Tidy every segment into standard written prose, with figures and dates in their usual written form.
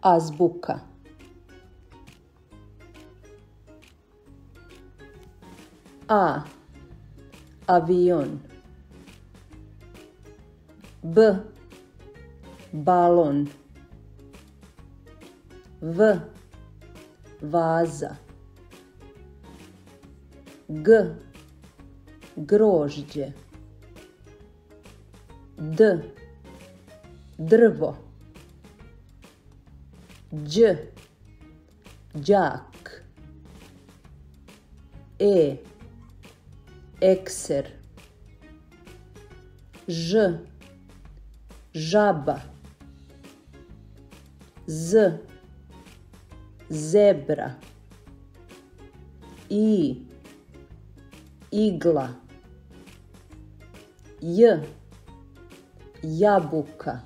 Azbuka. A. Avion. B. Balon. V. Vaza. G. Grožđe. D. Drvo. Đ. Đak. E. Ekser. Ž. Žaba. Z. Zebra. I. Igla. J. Jabuka.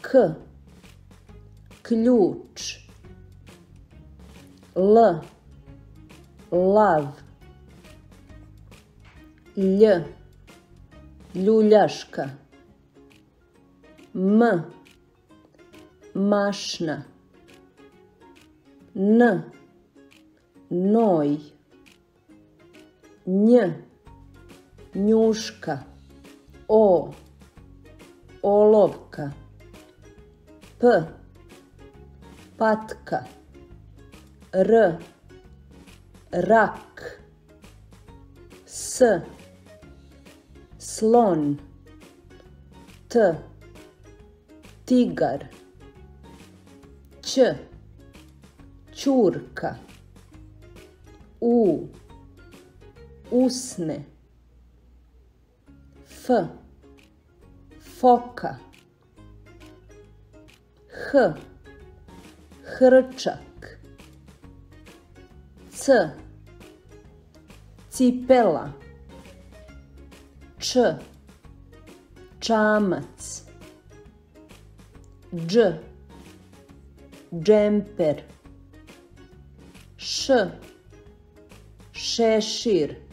K. Ključ. L. Lav. Lj. Ljuljaška. M. Mašna. N. Noj. Nj. Njuška. O. Olovka. P. Patka. R. Rak. S. Slon. T. Tigar. Ć. Ćurka. U. Usne. F. Foka. H. Hrčak. C. Cipela. Č. Čamac. Dž. Džemper. Š. Šešir.